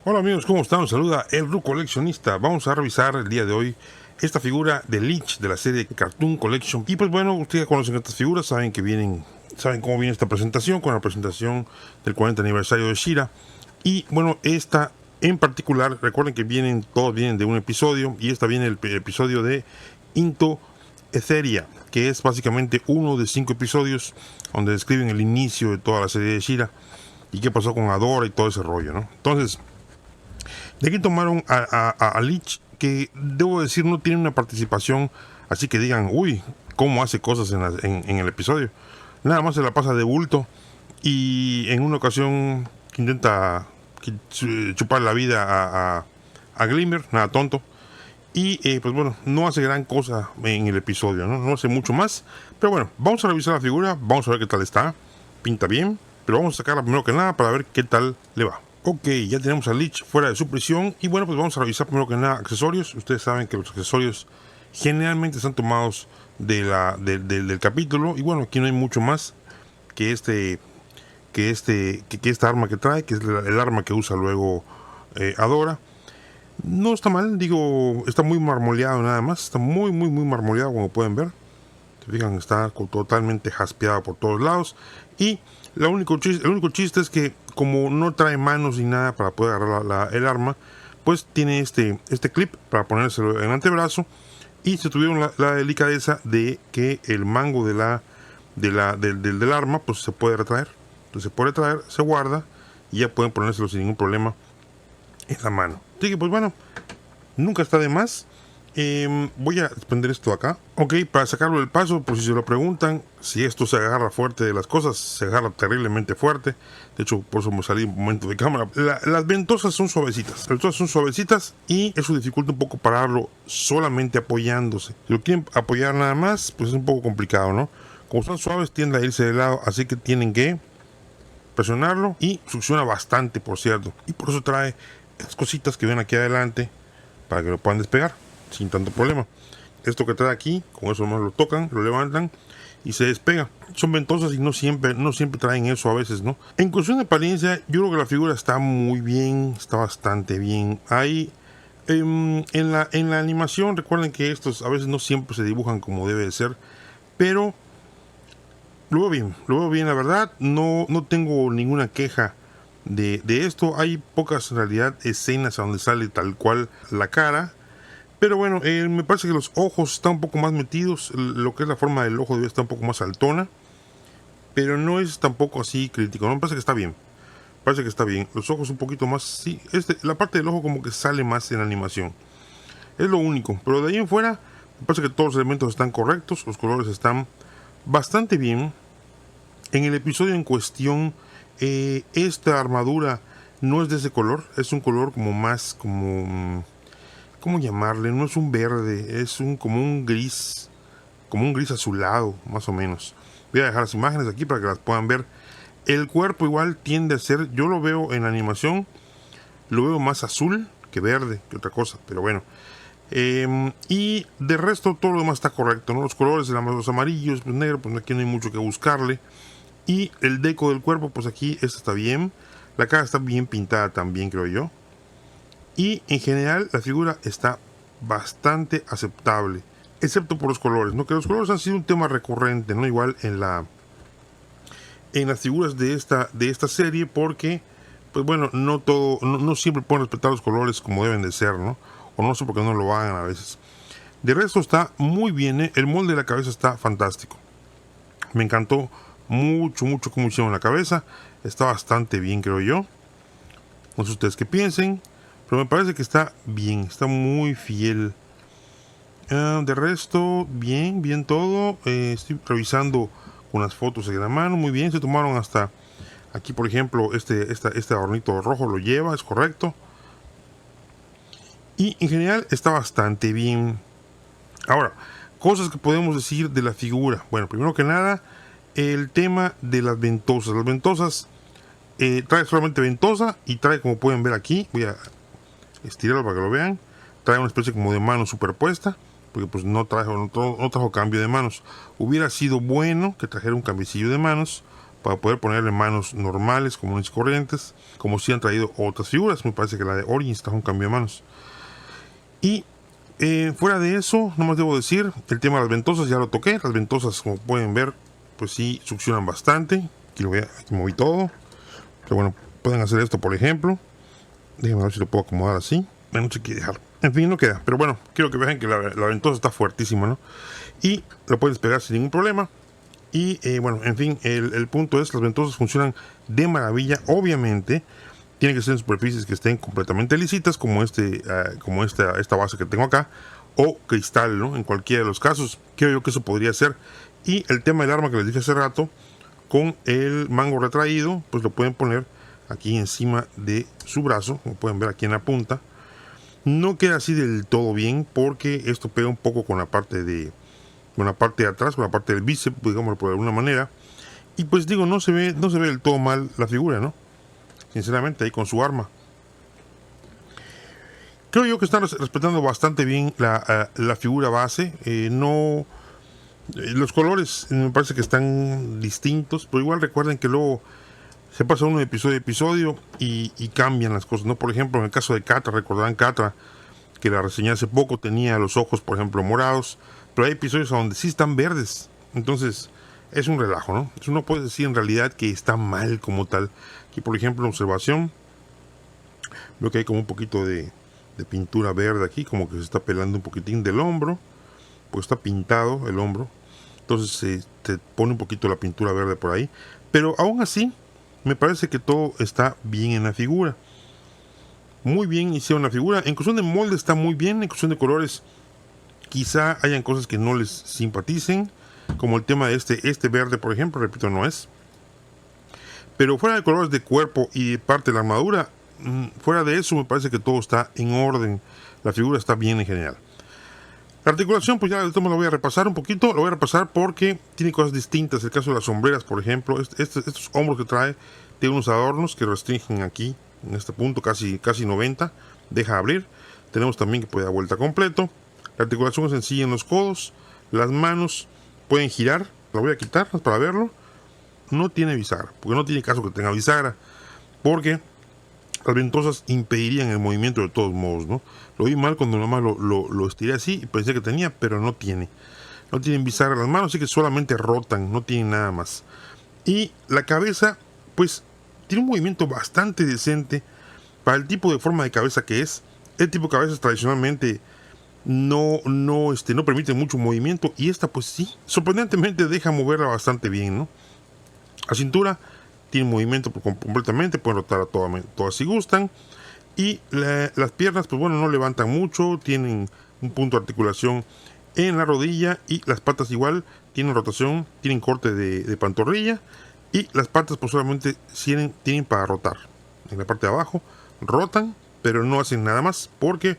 Hola amigos, ¿cómo están? Los saluda el Ru Coleccionista. Vamos a revisar el día de hoy esta figura de Lich de la serie Cartoon Collection. Y pues bueno, ustedes conocen estas figuras, saben cómo viene esta presentación, con la presentación del 40 aniversario de She-Ra. Y bueno, esta en particular, recuerden que todos vienen de un episodio, y esta viene el episodio de Into Etheria, que es básicamente uno de 5 episodios donde describen el inicio de toda la serie de She-Ra y qué pasó con Adora y todo ese rollo, ¿no? Entonces, de aquí tomaron a Lich, que debo decir no tiene una participación así que digan, uy, cómo hace cosas en el episodio. Nada más se la pasa de bulto y en una ocasión que intenta chupar la vida a Glimmer, nada tonto. Y pues bueno, no hace gran cosa en el episodio, ¿no? No hace mucho más. Pero bueno, vamos a revisar la figura, vamos a ver qué tal está. Pinta bien, pero vamos a sacarla primero que nada para ver qué tal le va. Ok, ya tenemos a Lich fuera de su prisión. Y bueno, pues vamos a revisar primero que nada accesorios. Ustedes saben que los accesorios generalmente están tomados del capítulo. Y bueno, aquí no hay mucho más que esta arma que trae, que es el arma que usa luego Adora. No está mal, digo, está muy marmoleado nada más. Está muy marmoleado, como pueden ver. Se fijan, está totalmente jaspeado por todos lados. Y el único chiste es que como no trae manos ni nada para poder agarrar el arma, pues tiene este clip para ponérselo en el antebrazo. Y se tuvieron la delicadeza de que el mango del arma pues se puede retraer. Entonces se puede retraer, se guarda y ya pueden ponérselo sin ningún problema en la mano. Así que pues bueno, nunca está de más. Voy a prender esto acá. Ok, para sacarlo del paso, por si se lo preguntan, si esto se agarra fuerte de las cosas, se agarra terriblemente fuerte. De hecho, por eso me salí un momento de cámara. Las ventosas son suavecitas y eso dificulta un poco pararlo solamente apoyándose. Si lo quieren apoyar nada más, pues es un poco complicado, ¿no? Como son suaves, tienden a irse de lado, así que tienen que presionarlo y succiona bastante, por cierto. Y por eso trae estas cositas que ven aquí adelante para que lo puedan despegar sin tanto problema. Esto que trae aquí, con eso más lo tocan, lo levantan y se despega. Son ventosas y no siempre traen eso a veces, ¿no? En cuestión de apariencia, yo creo que la figura está muy bien, está bastante bien. Ahí en la animación, recuerden que estos a veces no siempre se dibujan como debe de ser, pero lo veo bien, la verdad. No tengo ninguna queja de esto. Hay pocas en realidad escenas a donde sale tal cual la cara. Pero bueno, me parece que los ojos están un poco más metidos. Lo que es la forma del ojo debe estar un poco más altona. Pero no es tampoco así crítico, ¿no? Me parece que está bien. Los ojos un poquito más... Sí, la parte del ojo como que sale más en la animación. Es lo único. Pero de ahí en fuera, me parece que todos los elementos están correctos. Los colores están bastante bien. En el episodio en cuestión, esta armadura no es de ese color. Es un color como más como... ¿Cómo llamarle? No es un verde, es como un gris azulado, más o menos. Voy a dejar las imágenes aquí para que las puedan ver. El cuerpo igual tiende a ser, yo lo veo en la animación, lo veo más azul que verde, que otra cosa, pero bueno. Y de resto todo lo demás está correcto, ¿no? Los colores, los amarillos, pues negro, pues aquí no hay mucho que buscarle. Y el deco del cuerpo, pues aquí este está bien. La cara está bien pintada también, creo yo. Y en general la figura está bastante aceptable, excepto por los colores, ¿no? Que los colores han sido un tema recurrente, ¿no? Igual en las figuras de esta serie, porque pues bueno, no siempre pueden respetar los colores como deben de ser, ¿no? O no sé por qué no lo hagan a veces. De resto está muy bien, ¿eh? El molde de la cabeza está fantástico. Me encantó mucho cómo hicieron la cabeza. Está bastante bien, creo yo. No sé ustedes qué piensen, pero me parece que está bien, está muy fiel. De resto, bien todo. Estoy revisando con las fotos en la mano, muy bien. Se tomaron hasta aquí, por ejemplo, este adornito rojo lo lleva, es correcto. Y en general está bastante bien. Ahora, cosas que podemos decir de la figura. Bueno, primero que nada, el tema de las ventosas. Las ventosas trae solamente ventosa y trae, como pueden ver aquí, voy a estirarlo para que lo vean, trae una especie como de mano superpuesta, porque pues no trajo cambio de manos. Hubiera sido bueno que trajera un cambiecillo de manos para poder ponerle manos normales, comunes y corrientes, como si han traído otras figuras. Me parece que la de Origins está un cambio de manos. Y fuera de eso, nomás debo decir, el tema de las ventosas ya lo toqué. Las ventosas, como pueden ver, pues sí succionan bastante. Aquí moví todo. Pero bueno, pueden hacer esto, por ejemplo. Déjenme ver si lo puedo acomodar así. No sé qué dejar. En fin, no queda. Pero bueno, quiero que vean que la ventosa está fuertísima, ¿no? Y lo puedes pegar sin ningún problema. Y bueno, en fin, el punto es, las ventosas funcionan de maravilla. Obviamente, tienen que ser en superficies que estén completamente lisitas, como esta base que tengo acá, o cristal, ¿no? En cualquiera de los casos, creo yo que eso podría ser. Y el tema del arma que les dije hace rato, con el mango retraído, pues lo pueden poner aquí encima de su brazo, como pueden ver aquí en la punta. No queda así del todo bien, porque esto pega un poco con la parte de atrás, con la parte del bíceps, digámoslo por alguna manera. Y pues digo, no se ve del todo mal la figura, ¿no? Sinceramente, ahí con su arma. Creo yo que están respetando bastante bien la figura base. Los colores me parece que están distintos, pero igual recuerden que luego se pasa uno de episodio a episodio y cambian las cosas, ¿no? Por ejemplo, en el caso de Catra, recordarán Catra, que la reseñé hace poco, tenía los ojos, por ejemplo, morados, pero hay episodios donde sí están verdes. Entonces, es un relajo, ¿no? Eso no puede decir en realidad que está mal como tal. Aquí, por ejemplo, en observación, veo que hay como un poquito de pintura verde aquí, como que se está pelando un poquitín del hombro, pues está pintado el hombro. Entonces se pone un poquito la pintura verde por ahí. Pero aún así, me parece que todo está bien en la figura. Muy bien hicieron la figura. En cuestión de molde está muy bien. En cuestión de colores, quizá hayan cosas que no les simpaticen, como el tema de este verde, por ejemplo, repito, no es. Pero fuera de colores de cuerpo y de parte de la armadura, fuera de eso me parece que todo está en orden. La figura está bien en general. La articulación, pues ya de todo lo voy a repasar un poquito. Lo voy a repasar porque tiene cosas distintas. El caso de las sombreras, por ejemplo, estos hombros que trae, tiene unos adornos que restringen aquí, en este punto, casi 90. Deja abrir. Tenemos también que puede dar vuelta completo. La articulación es sencilla en los codos. Las manos pueden girar. La voy a quitar para verlo. No tiene bisagra, porque no tiene caso que tenga bisagra, porque las ventosas impedirían el movimiento de todos modos, ¿no? Lo vi mal cuando nomás lo estiré así y pensé que tenía, pero no tienen bisagra las manos, así que solamente rotan, no tienen nada más. Y la cabeza, pues, tiene un movimiento bastante decente para el tipo de forma de cabeza que es. El tipo de cabezas tradicionalmente no permite mucho movimiento, y esta pues sí, sorprendentemente deja moverla bastante bien, ¿no? La cintura tiene movimiento completamente, pueden rotar a todas si gustan. Y las piernas, pues bueno, no levantan mucho, tienen un punto de articulación en la rodilla, y las patas igual tienen rotación, tienen corte de pantorrilla, y las patas pues solamente tienen para rotar. En la parte de abajo rotan, pero no hacen nada más porque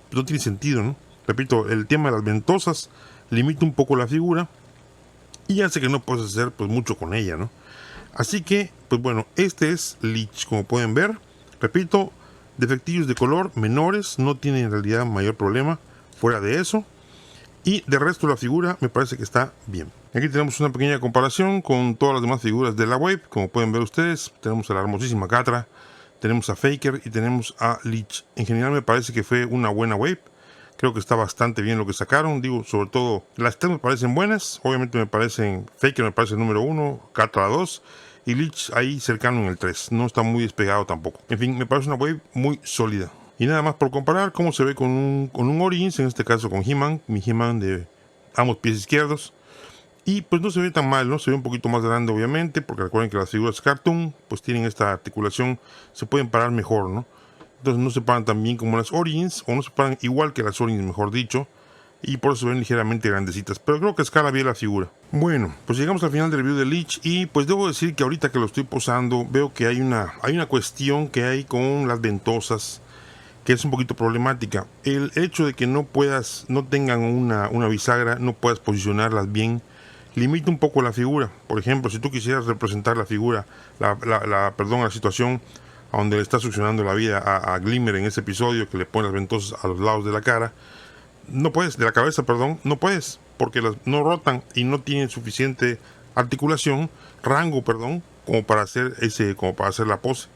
pues, no tiene sentido, ¿no? Repito, el tema de las ventosas limita un poco la figura y hace que no puedas hacer pues mucho con ella, ¿no? Así que, pues bueno, este es Lich, como pueden ver. Repito, defectillos de color menores, no tiene en realidad mayor problema fuera de eso. Y de resto la figura me parece que está bien. Aquí tenemos una pequeña comparación con todas las demás figuras de la wave. Como pueden ver ustedes, tenemos a la hermosísima Catra, tenemos a Faker y tenemos a Lich. En general me parece que fue una buena wave. Creo que está bastante bien lo que sacaron. Digo, sobre todo, las tres me parecen buenas. Obviamente Faker me parece el número 1, Catra 2. Y Lich ahí cercano en el 3. No está muy despegado tampoco. En fin, me parece una wave muy sólida. Y nada más por comparar cómo se ve con un Origins, en este caso con He-Man. Mi He-Man de ambos pies izquierdos. Y pues no se ve tan mal, ¿no? Se ve un poquito más grande, obviamente, porque recuerden que las figuras cartoon pues tienen esta articulación, se pueden parar mejor, ¿no? Entonces no se paran tan bien como las Origins, o no se paran igual que las Origins, mejor dicho. Y por eso se ven ligeramente grandecitas, pero creo que escala bien la figura. Bueno, pues llegamos al final del review de Lich, y pues debo decir que ahorita que lo estoy posando, veo que hay una cuestión que hay con las ventosas, que es un poquito problemática. El hecho de que no tengan una bisagra, no puedas posicionarlas bien, limita un poco la figura. Por ejemplo, si tú quisieras representar la figura, la situación a donde le está succionando la vida a Glimmer en ese episodio, que le pone las ventosas a los lados de la cara, no puedes, de la cabeza, perdón, no puedes, porque no rotan y no tienen suficiente rango, como para hacer la pose.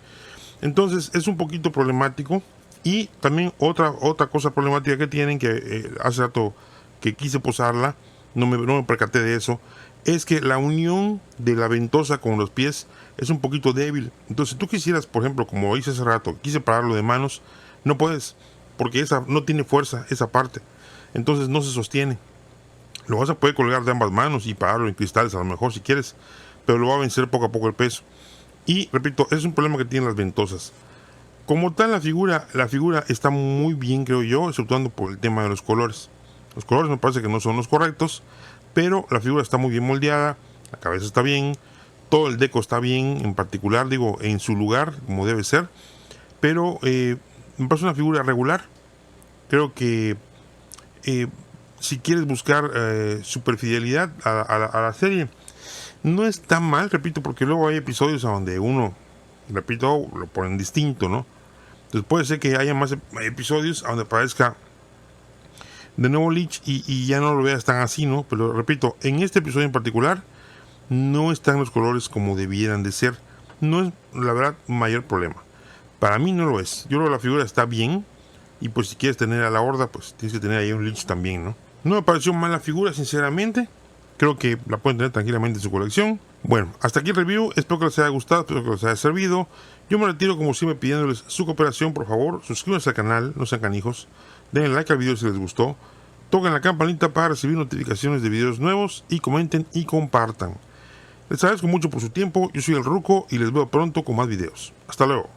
Entonces es un poquito problemático. Y también otra cosa problemática que tienen, que hace rato que quise posarla, no me percaté de eso, es que la unión de la ventosa con los pies es un poquito débil. Entonces si tú quisieras, por ejemplo, como hice hace rato, quise pararlo de manos, no puedes, porque esa no tiene fuerza, esa parte. Entonces no se sostiene. Lo vas a poder colgar de ambas manos y pararlo en cristales a lo mejor si quieres, pero lo va a vencer poco a poco el peso. Y repito, es un problema que tienen las ventosas. Como tal, la figura está muy bien, creo yo, exceptuando por el tema de los colores. Los colores me parece que no son los correctos, pero la figura está muy bien moldeada, la cabeza está bien, todo el deco está bien, en particular, digo, en su lugar, como debe ser, pero me parece una figura regular. Creo que si quieres buscar super fidelidad a la serie, no está mal, repito, porque luego hay episodios donde uno, repito, lo ponen distinto, ¿no? Entonces puede ser que haya más episodios donde aparezca de nuevo Leech y ya no lo veas tan así, ¿no? Pero repito, en este episodio en particular no están los colores como debieran de ser. No es, la verdad, mayor problema. Para mí no lo es. Yo creo que la figura está bien. Y pues si quieres tener a la horda, pues tienes que tener ahí un Leech también, ¿no? No me pareció mala figura, sinceramente. Creo que la pueden tener tranquilamente en su colección. Bueno, hasta aquí el review. Espero que les haya gustado, espero que les haya servido. Yo me retiro como siempre pidiéndoles su cooperación. Por favor, suscríbanse al canal, no sean canijos. Denle like al video si les gustó. Toquen la campanita para recibir notificaciones de videos nuevos. Y comenten y compartan. Les agradezco mucho por su tiempo. Yo soy el Ruco y les veo pronto con más videos. Hasta luego.